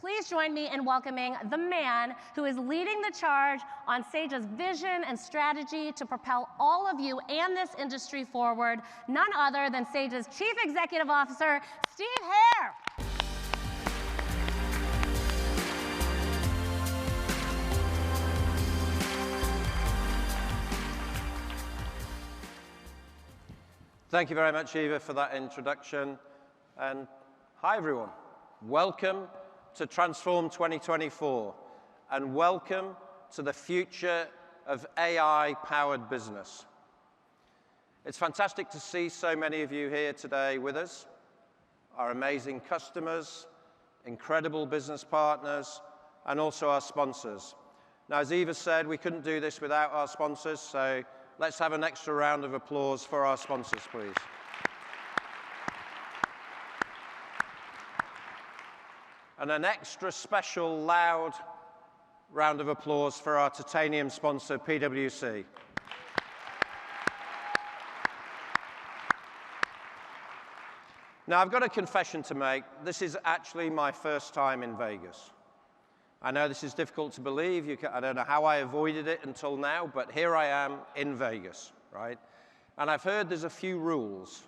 please join me in welcoming the man who is leading the charge on Sage's vision and strategy to propel all of you and this industry forward, none other than Sage's Chief Executive Officer, Steve Hare. Thank you very much, Eva, for that introduction. And hi, everyone. Welcome to Transform 2024, and welcome to the future of AI-powered business. It's fantastic to see so many of you here today with us, our amazing customers, incredible business partners, and also our sponsors. Now, as Eva said, we couldn't do this without our sponsors, so let's have an extra round of applause for our sponsors, please. And an extra special loud round of applause for our titanium sponsor, PwC. Now, I've got a confession to make. This is actually my first time in Vegas. I know this is difficult to believe. I don't know how I avoided it until now, but here I am in Vegas, right? And I've heard there's a few rules.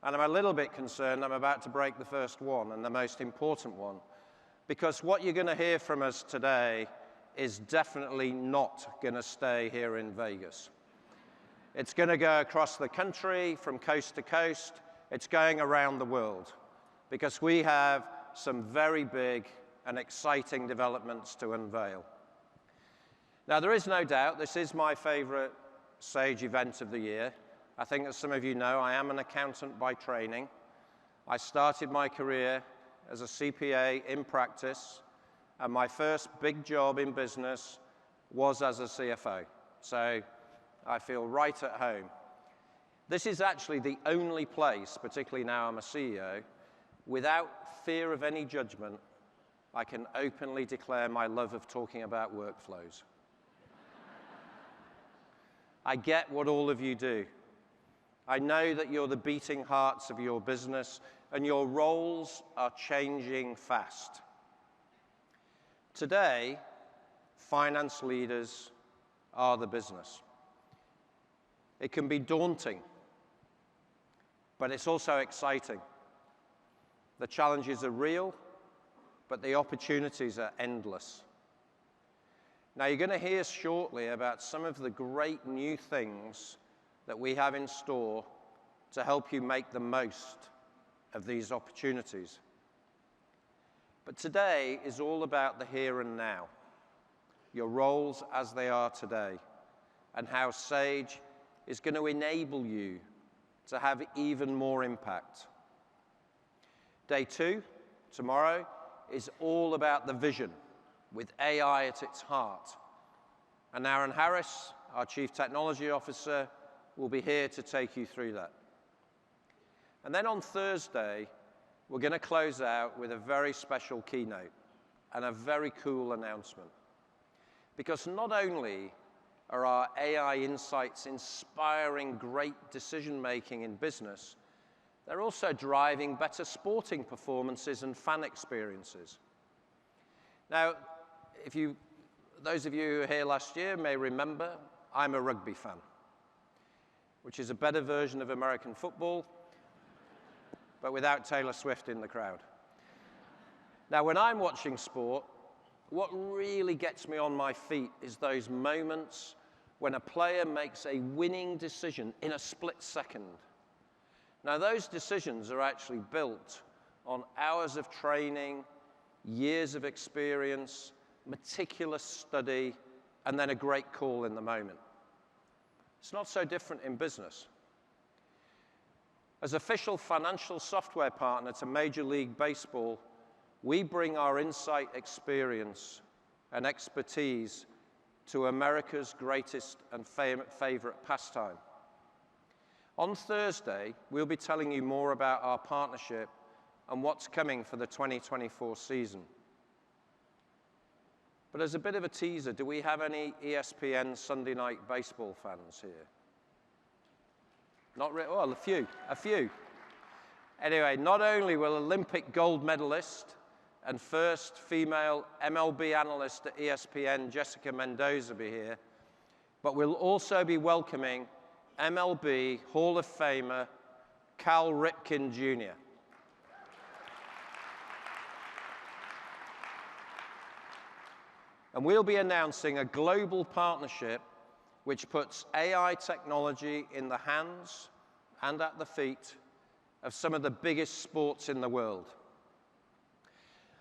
And I'm a little bit concerned I'm about to break the first one, and the most important one, because what you're going to hear from us today is definitely not going to stay here in Vegas. It's going to go across the country, from coast to coast. It's going around the world, because we have some very big and exciting developments to unveil. Now, there is no doubt this is my favorite Sage event of the year. I think, as some of you know, I am an accountant by training. I started my career as a CPA in practice, and my first big job in business was as a CFO. So I feel right at home. This is actually the only place, particularly now I'm a CEO, without fear of any judgment, I can openly declare my love of talking about workflows. I get what all of you do. I know that you're the beating hearts of your business, and your roles are changing fast. Today, finance leaders are the business. It can be daunting, but it's also exciting. The challenges are real, but the opportunities are endless. Now, you're going to hear shortly about some of the great new things that we have in store to help you make the most of these opportunities. But today is all about the here and now, your roles as they are today, and how Sage is going to enable you to have even more impact. Day 2, tomorrow, is all about the vision, with AI at its heart. And Aaron Harris, our Chief Technology Officer, will be here to take you through that. And then on Thursday, we're going to close out with a very special keynote and a very cool announcement. Because not only are our AI insights inspiring great decision-making in business, they're also driving better sporting performances and fan experiences. Now, those of you who were here last year may remember, I'm a rugby fan, which is a better version of American football, but without Taylor Swift in the crowd. Now, when I'm watching sport, what really gets me on my feet is those moments when a player makes a winning decision in a split second. Now, those decisions are actually built on hours of training, years of experience, meticulous study, and then a great call in the moment. It's not so different in business. As official financial software partner to Major League Baseball, we bring our insight, experience, and expertise to America's greatest and favorite pastime. On Thursday, we'll be telling you more about our partnership and what's coming for the 2024 season. But as a bit of a teaser, do we have any ESPN Sunday Night Baseball fans here? Not really. Well, a few. Anyway, not only will Olympic gold medalist and first female MLB analyst at ESPN, Jessica Mendoza, be here. But we'll also be welcoming MLB Hall of Famer Cal Ripken Jr. And we'll be announcing a global partnership which puts AI technology in the hands and at the feet of some of the biggest sports in the world.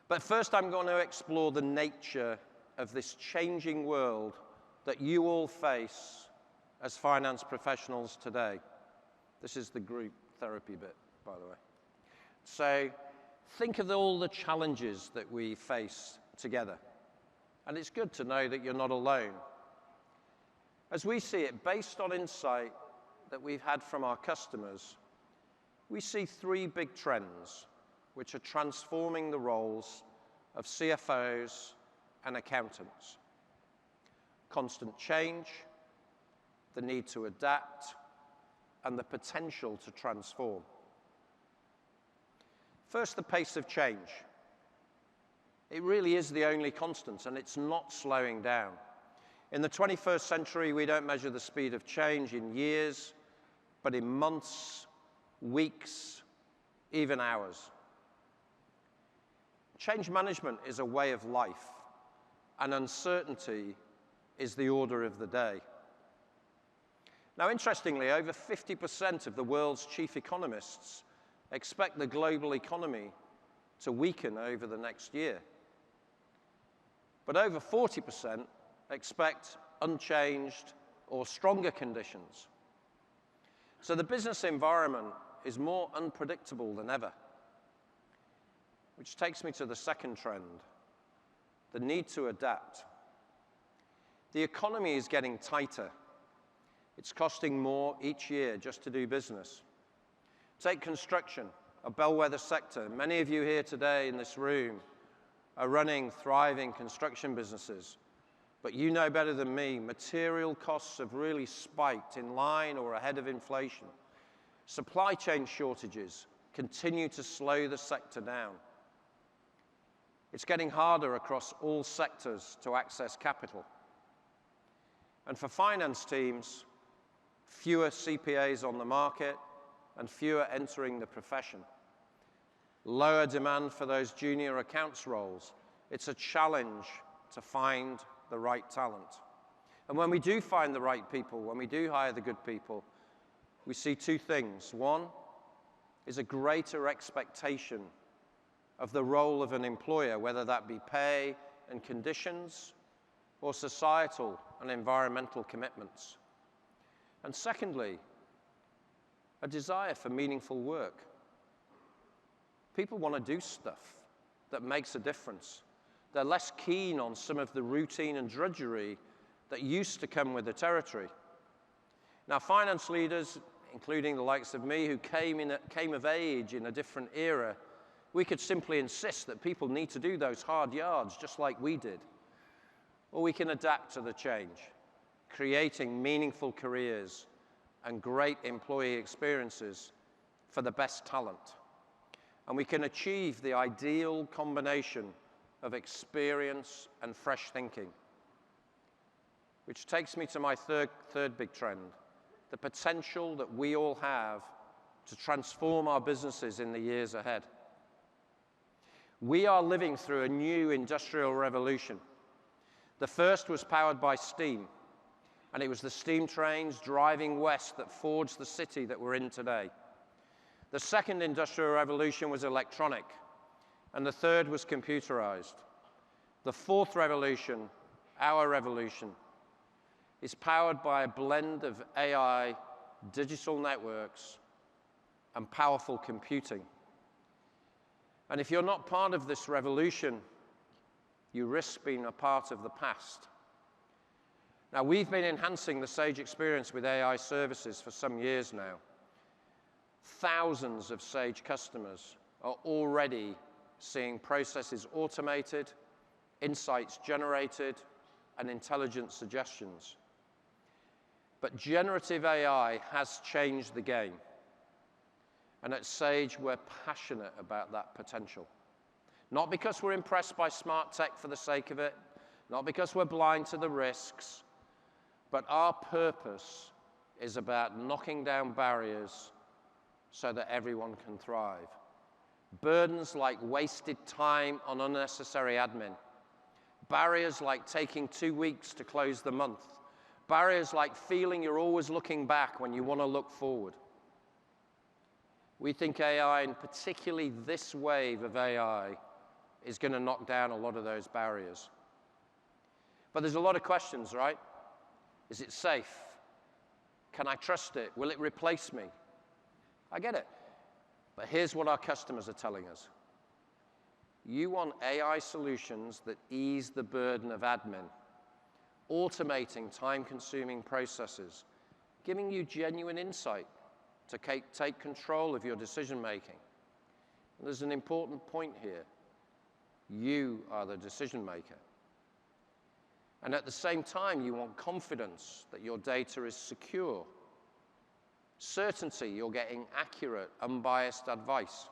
But first, I'm going to explore the nature of this changing world that you all face as finance professionals today. This is the group therapy bit, by the way. So think of all the challenges that we face together. And it's good to know that you're not alone. As we see it, based on insight that we've had from our customers, we see three big trends which are transforming the roles of CFOs and accountants. Constant change, the need to adapt, and the potential to transform. First, the pace of change. It really is the only constant, and it's not slowing down. In the 21st century, we don't measure the speed of change in years, but in months, weeks, even hours. Change management is a way of life, and uncertainty is the order of the day. Now, interestingly, over 50% of the world's chief economists expect the global economy to weaken over the next year. But over 40% expect unchanged or stronger conditions. So the business environment is more unpredictable than ever. Which takes me to the second trend, the need to adapt. The economy is getting tighter. It's costing more each year just to do business. Take construction, a bellwether sector. Many of you here today in this room are running thriving construction businesses. But you know better than me, material costs have really spiked in line or ahead of inflation. Supply chain shortages continue to slow the sector down. It's getting harder across all sectors to access capital. And for finance teams, fewer CPAs on the market and fewer entering the profession. Lower demand for those junior accounts roles. It's a challenge to find the right talent. And when we do find the right people, when we do hire the good people, we see two things. One is a greater expectation of the role of an employer, whether that be pay and conditions or societal and environmental commitments. And secondly, a desire for meaningful work. People want to do stuff that makes a difference. They're less keen on some of the routine and drudgery that used to come with the territory. Now, finance leaders, including the likes of me, who came of age in a different era, we could simply insist that people need to do those hard yards just like we did. Or we can adapt to the change, creating meaningful careers and great employee experiences for the best talent. And we can achieve the ideal combination of experience and fresh thinking. Which takes me to my third big trend, the potential that we all have to transform our businesses in the years ahead. We are living through a new industrial revolution. The first was powered by steam, and it was the steam trains driving west that forged the city that we're in today. The second industrial revolution was electronic, and the third was computerized. The fourth revolution, our revolution, is powered by a blend of AI, digital networks, and powerful computing. And if you're not part of this revolution, you risk being a part of the past. Now, we've been enhancing the Sage experience with AI services for some years now. Thousands of Sage customers are already seeing processes automated, insights generated, and intelligent suggestions. But generative AI has changed the game. And at Sage, we're passionate about that potential. Not because we're impressed by smart tech for the sake of it, not because we're blind to the risks, but our purpose is about knocking down barriers so that everyone can thrive. Burdens like wasted time on unnecessary admin. Barriers like taking 2 weeks to close the month. Barriers like feeling you're always looking back when you want to look forward. We think AI, and particularly this wave of AI, is going to knock down a lot of those barriers. But there's a lot of questions, right? Is it safe? Can I trust it? Will it replace me? I get it. But here's what our customers are telling us. You want AI solutions that ease the burden of admin, automating time-consuming processes, giving you genuine insight to take control of your decision-making. There's an important point here. You are the decision maker. And at the same time, you want confidence that your data is secure, certainty you're getting accurate, unbiased advice.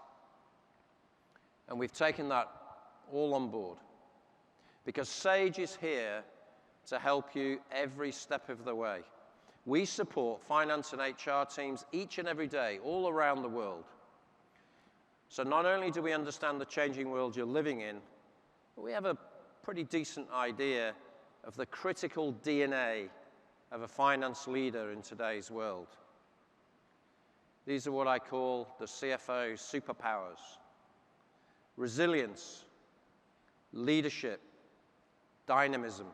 And we've taken that all on board because Sage is here to help you every step of the way. We support finance and HR teams each and every day, all around the world. So not only do we understand the changing world you're living in, but we have a pretty decent idea of the critical DNA of a finance leader in today's world. These are what I call the CFO superpowers: resilience, leadership, dynamism.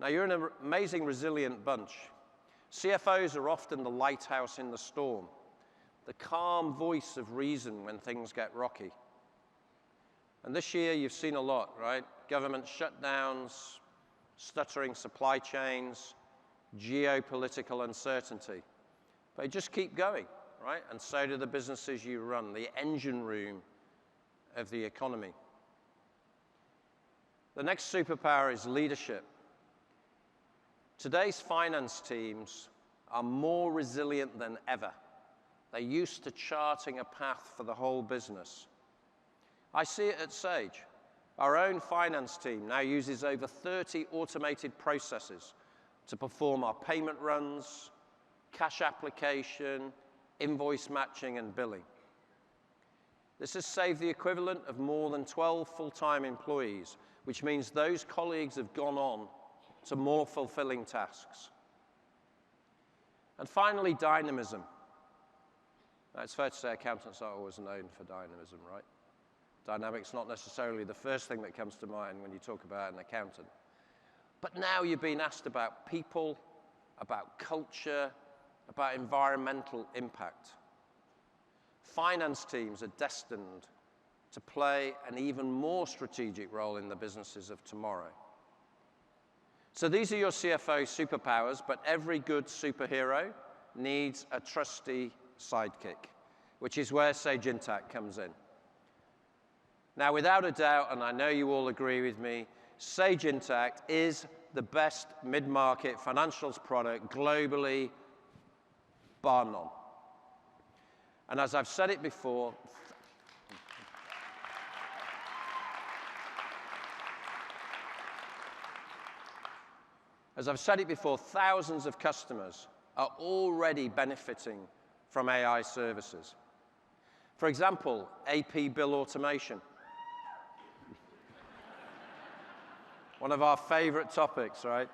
Now, you're an amazing, resilient bunch. CFOs are often the lighthouse in the storm, the calm voice of reason when things get rocky. And this year, you've seen a lot, right? Government shutdowns, stuttering supply chains, geopolitical uncertainty. They just keep going, right? And so do the businesses you run, the engine room of the economy. The next superpower is leadership. Today's finance teams are more resilient than ever. They're used to charting a path for the whole business. I see it at Sage. Our own finance team now uses over 30 automated processes to perform our payment runs, cash application, invoice matching, and billing. This has saved the equivalent of more than 12 full-time employees, which means those colleagues have gone on to more fulfilling tasks. And finally, dynamism. Now, it's fair to say accountants are always known for dynamism, right? Dynamic's not necessarily the first thing that comes to mind when you talk about an accountant. But now you've been asked about people, about culture, about environmental impact. Finance teams are destined to play an even more strategic role in the businesses of tomorrow. So these are your CFO superpowers, but every good superhero needs a trusty sidekick, which is where Sage Intacct comes in. Now, without a doubt, and I know you all agree with me, Sage Intacct is the best mid-market financials product globally, bar none. And as I've said it before, thousands of customers are already benefiting from AI services. For example, AP bill automation. One of our favorite topics, right?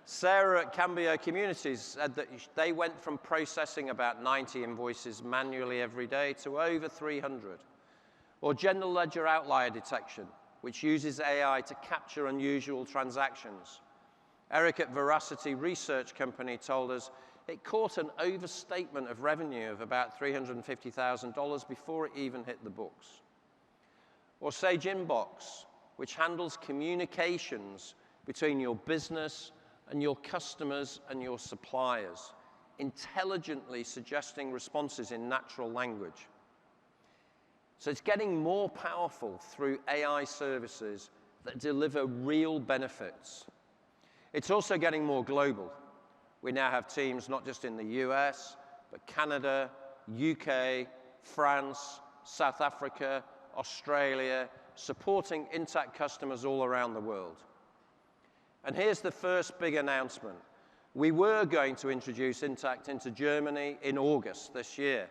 Sarah at Cambio Communities said that they went from processing about 90 invoices manually every day to over 300. Or general ledger outlier detection, which uses AI to capture unusual transactions. Eric at Veracity Research Company told us it caught an overstatement of revenue of about $350,000 before it even hit the books. Or Sage Inbox, which handles communications between your business and your customers and your suppliers, intelligently suggesting responses in natural language. So it's getting more powerful through AI services that deliver real benefits. It's also getting more global. We now have teams not just in the US, but Canada, UK, France, South Africa, Australia, supporting Intacct customers all around the world. And here's the first big announcement. We were going to introduce Intacct into Germany in August this year.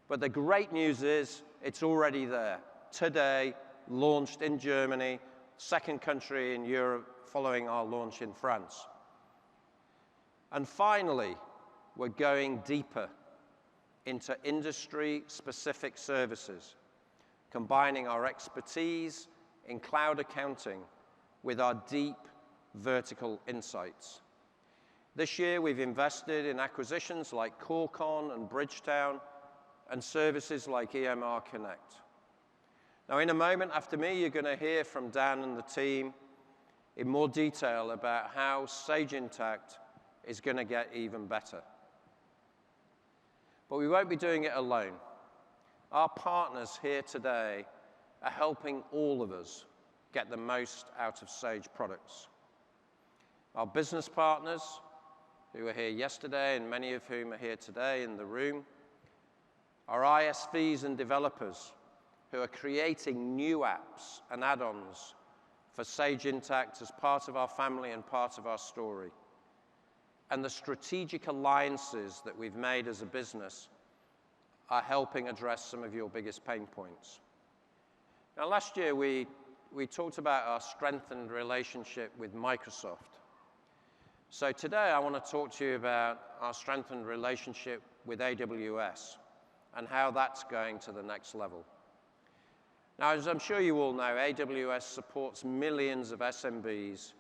But the great news is it's already there. Today, launched in Germany, second country in Europe following our launch in France. And finally, we're going deeper into industry-specific services, combining our expertise in cloud accounting with our deep vertical insights. This year, we've invested in acquisitions like Corcon and Bridgetown and services like EMR Connect. Now, in a moment after me, you're going to hear from Dan and the team in more detail about how Sage Intacct is going to get even better. But we won't be doing it alone. Our partners here today are helping all of us get the most out of Sage products. Our business partners, who were here yesterday and many of whom are here today in the room, our ISVs and developers who are creating new apps and add-ons for Sage Intacct as part of our family and part of our story, and the strategic alliances that we've made as a business are helping address some of your biggest pain points. Now, last year, we talked about our strengthened relationship with Microsoft. So today, I want to talk to you about our strengthened relationship with AWS and how that's going to the next level. Now, as I'm sure you all know, AWS supports millions of SMBs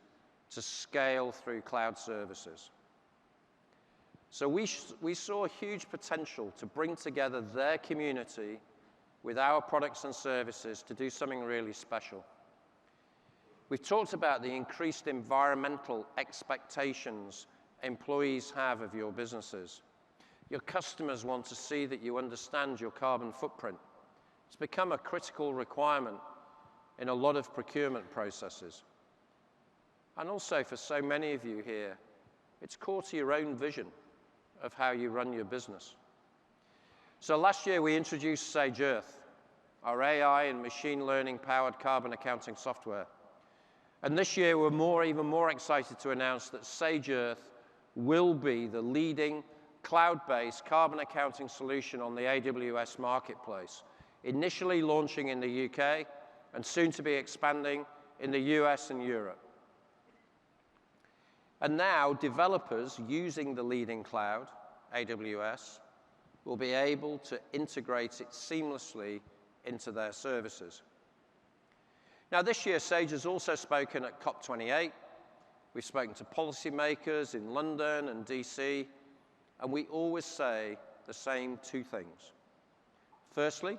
to scale through cloud services. So we saw huge potential to bring together their community with our products and services to do something really special. We've talked about the increased environmental expectations employees have of your businesses. Your customers want to see that you understand your carbon footprint. It's become a critical requirement in a lot of procurement processes. And also for so many of you here, it's core to your own vision of how you run your business. So last year we introduced Sage Earth, our AI and machine learning powered carbon accounting software. And this year we're even more excited to announce that Sage Earth will be the leading cloud-based carbon accounting solution on the AWS marketplace, initially launching in the UK and soon to be expanding in the US and Europe. And now developers using the leading cloud, AWS, will be able to integrate it seamlessly into their services. Now, this year, Sage has also spoken at COP28. We've spoken to policymakers in London and DC, and we always say the same two things. Firstly,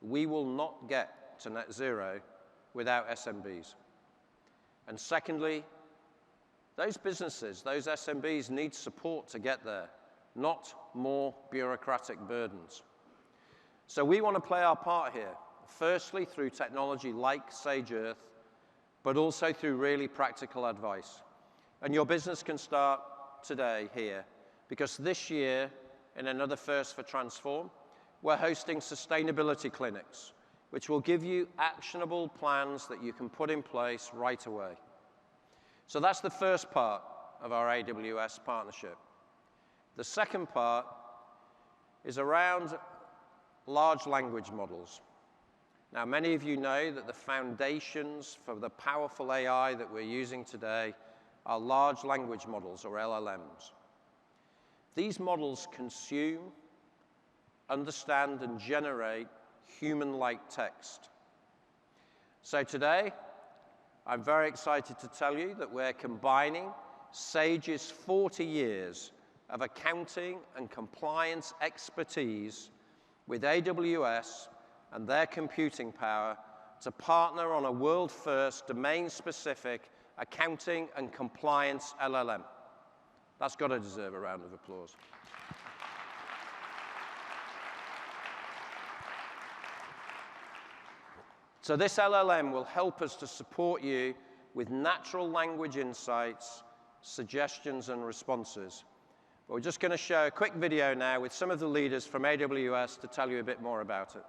we will not get to net zero without SMBs. And secondly, those businesses, those SMBs need support to get there, not more bureaucratic burdens. So we want to play our part here. Firstly, through technology like Sage Earth, but also through really practical advice. And your business can start today here, because this year, in another first for Transform, we're hosting sustainability clinics, which will give you actionable plans that you can put in place right away. So that's the first part of our AWS partnership. The second part is around large language models. Now, many of you know that the foundations for the powerful AI that we're using today are large language models, or LLMs. These models consume, understand, and generate human-like text. So today, I'm very excited to tell you that we're combining Sage's 40 years of accounting and compliance expertise with AWS and their computing power to partner on a world-first, domain-specific accounting and compliance LLM. That's got to deserve a round of applause. So this LLM will help us to support you with natural language insights, suggestions, and responses. But we're just going to show a quick video now with some of the leaders from AWS to tell you a bit more about it.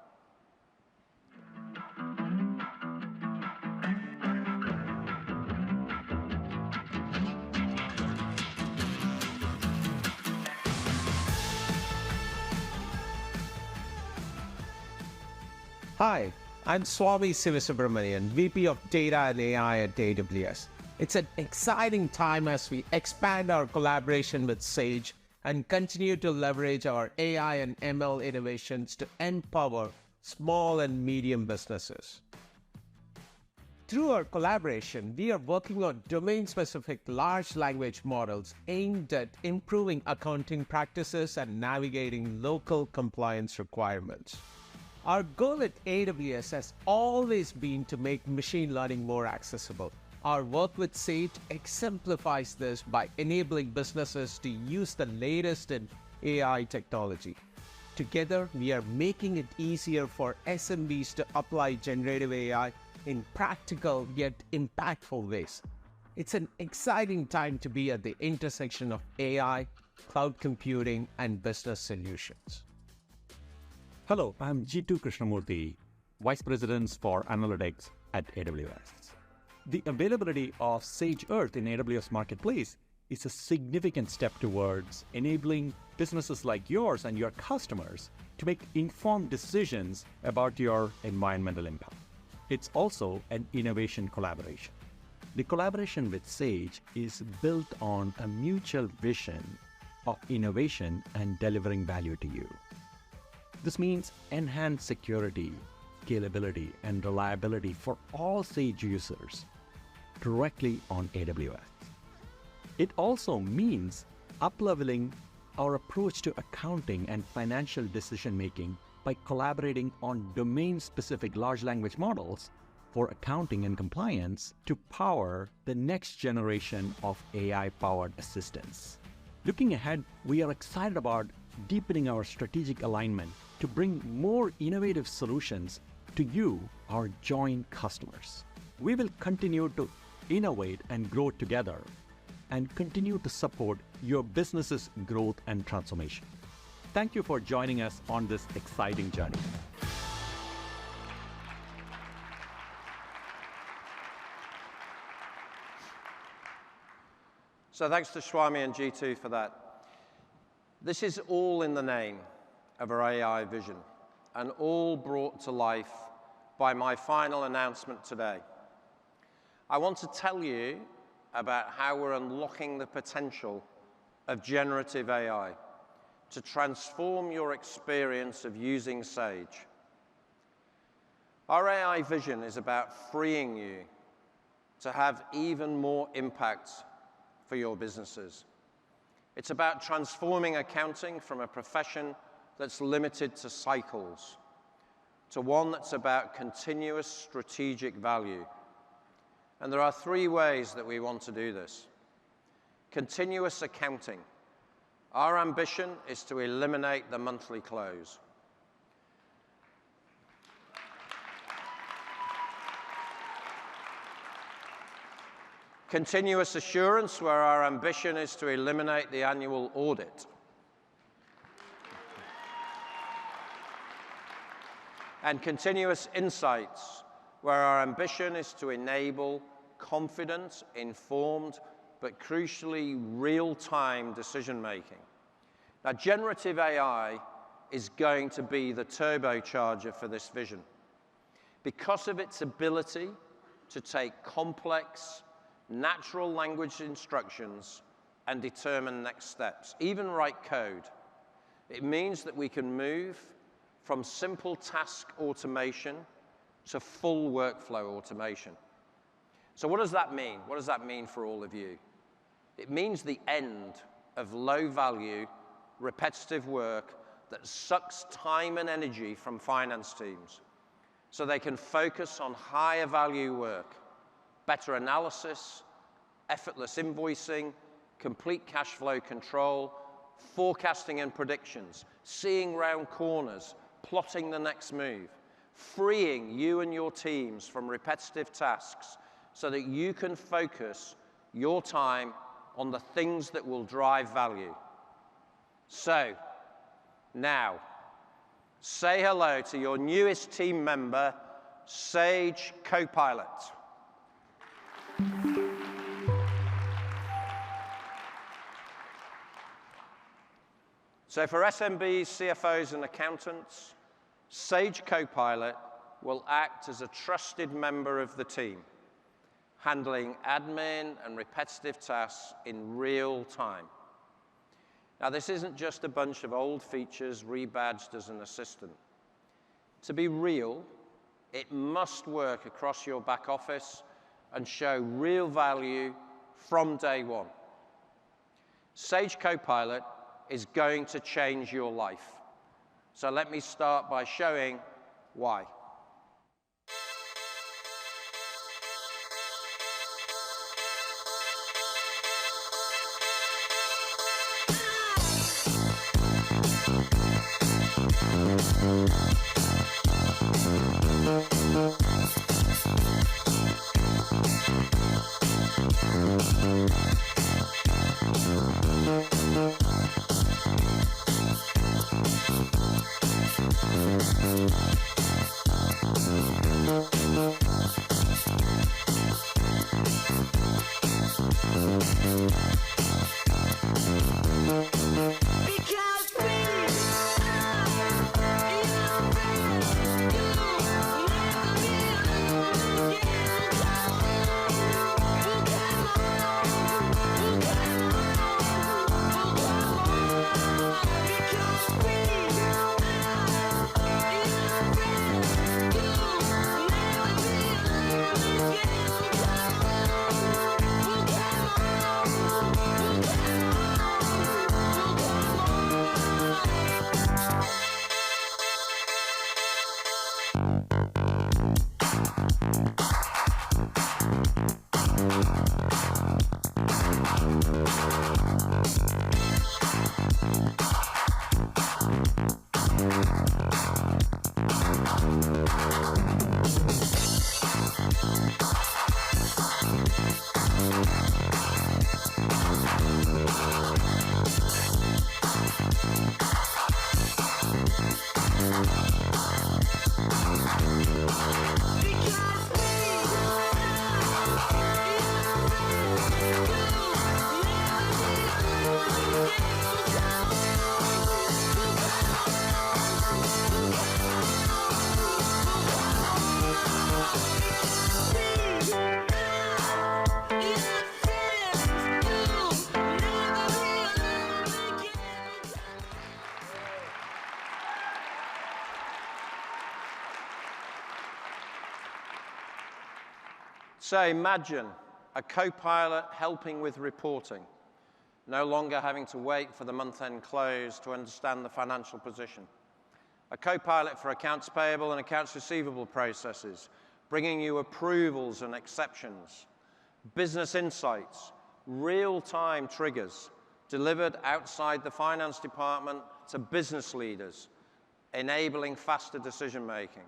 Hi, I'm Swami Sivasubramanian, VP of Data and AI at AWS. It's an exciting time as we expand our collaboration with Sage and continue to leverage our AI and ML innovations to empower small and medium businesses. Through our collaboration, we are working on domain-specific large language models aimed at improving accounting practices and navigating local compliance requirements. Our goal at AWS has always been to make machine learning more accessible. Our work with Sage exemplifies this by enabling businesses to use the latest in AI technology. Together, we are making it easier for SMBs to apply generative AI in practical yet impactful ways. It's an exciting time to be at the intersection of AI, cloud computing, and business solutions. Hello, I'm G2 Krishnamurthy, Vice President for Analytics at AWS. The availability of Sage Earth in AWS Marketplace is a significant step towards enabling businesses like yours and your customers to make informed decisions about your environmental impact. It's also an innovation collaboration. The collaboration with Sage is built on a mutual vision of innovation and delivering value to you. This means enhanced security, scalability, and reliability for all Sage users directly on AWS. It also means upleveling our approach to accounting and financial decision-making by collaborating on domain-specific large language models for accounting and compliance to power the next generation of AI-powered assistants. Looking ahead, we are excited about deepening our strategic alignment to bring more innovative solutions to you, our joint customers. We will continue to innovate and grow together and continue to support your business's growth and transformation. Thank you for joining us on this exciting journey. So thanks to Swami and G2 for that. This is all in the name of our AI vision, and all brought to life by my final announcement today. I want to tell you about how we're unlocking the potential of generative AI to transform your experience of using Sage. Our AI vision is about freeing you to have even more impact for your businesses. It's about transforming accounting from a profession that's limited to cycles to one that's about continuous strategic value. And there are three ways that we want to do this. Continuous accounting. Our ambition is to eliminate the monthly close. Continuous assurance, where our ambition is to eliminate the annual audit. And continuous insights, where our ambition is to enable confident, informed, but crucially real-time decision-making. Now, generative AI is going to be the turbocharger for this vision because of its ability to take complex, natural language instructions and determine next steps, even write code. It means that we can move from simple task automation to full workflow automation. So what does that mean? What does that mean for all of you? It means the end of low-value, repetitive work that sucks time and energy from finance teams so they can focus on higher value work, better analysis, effortless invoicing, complete cash flow control, forecasting and predictions, seeing round corners, plotting the next move, freeing you and your teams from repetitive tasks so that you can focus your time on the things that will drive value. So, now, say hello to your newest team member, Sage Copilot. So for SMBs, CFOs, and accountants, Sage Copilot will act as a trusted member of the team, handling admin and repetitive tasks in real time. Now, this isn't just a bunch of old features rebadged as an assistant. To be real, it must work across your back office and show real value from day one. Sage Copilot is going to change your life. So let me start by showing why. So imagine a Copilot helping with reporting, no longer having to wait for the month-end close to understand the financial position. A Copilot for accounts payable and accounts receivable processes, bringing you approvals and exceptions, business insights, real-time triggers delivered outside the finance department to business leaders, enabling faster decision-making.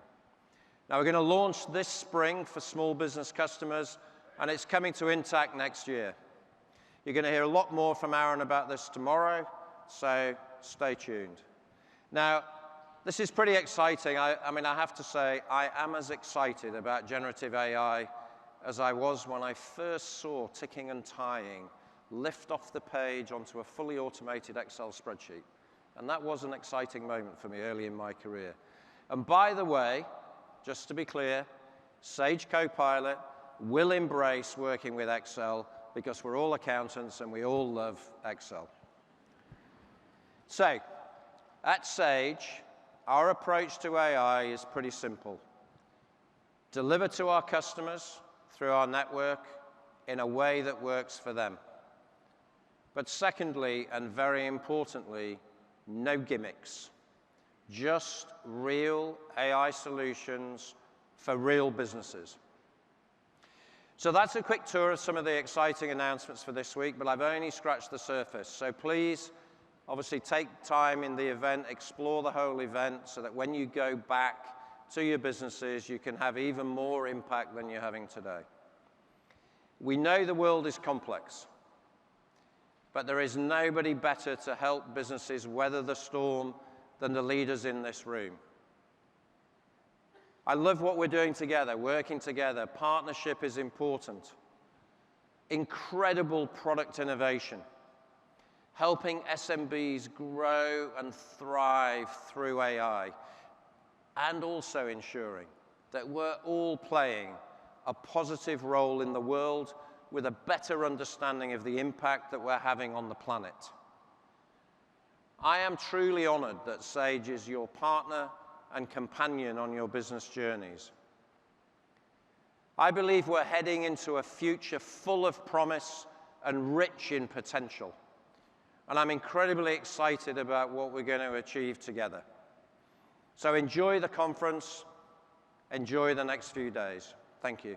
Now, we're going to launch this spring for small business customers, and it's coming to Intact next year. You're going to hear a lot more from Aaron about this tomorrow, so stay tuned. Now, this is pretty exciting. I mean, I have to say, I am as excited about generative AI as I was when I first saw ticking and tying lift off the page onto a fully automated Excel spreadsheet. And that was an exciting moment for me early in my career. And by the way, just to be clear, Sage Copilot will embrace working with Excel because we're all accountants and we all love Excel. So, at Sage, our approach to AI is pretty simple. Deliver to our customers through our network in a way that works for them. But secondly, and very importantly, no gimmicks. Just real AI solutions for real businesses. So that's a quick tour of some of the exciting announcements for this week, but I've only scratched the surface. So please, obviously, take time in the event, explore the whole event, so that when you go back to your businesses, you can have even more impact than you're having today. We know the world is complex, but there is nobody better to help businesses weather the storm than the leaders in this room. I love what we're doing together, working together. Partnership is important. Incredible product innovation. Helping SMBs grow and thrive through AI. And also ensuring that we're all playing a positive role in the world with a better understanding of the impact that we're having on the planet. I am truly honored that Sage is your partner and companion on your business journeys. I believe we're heading into a future full of promise and rich in potential. And I'm incredibly excited about what we're going to achieve together. So enjoy the conference, enjoy the next few days. Thank you.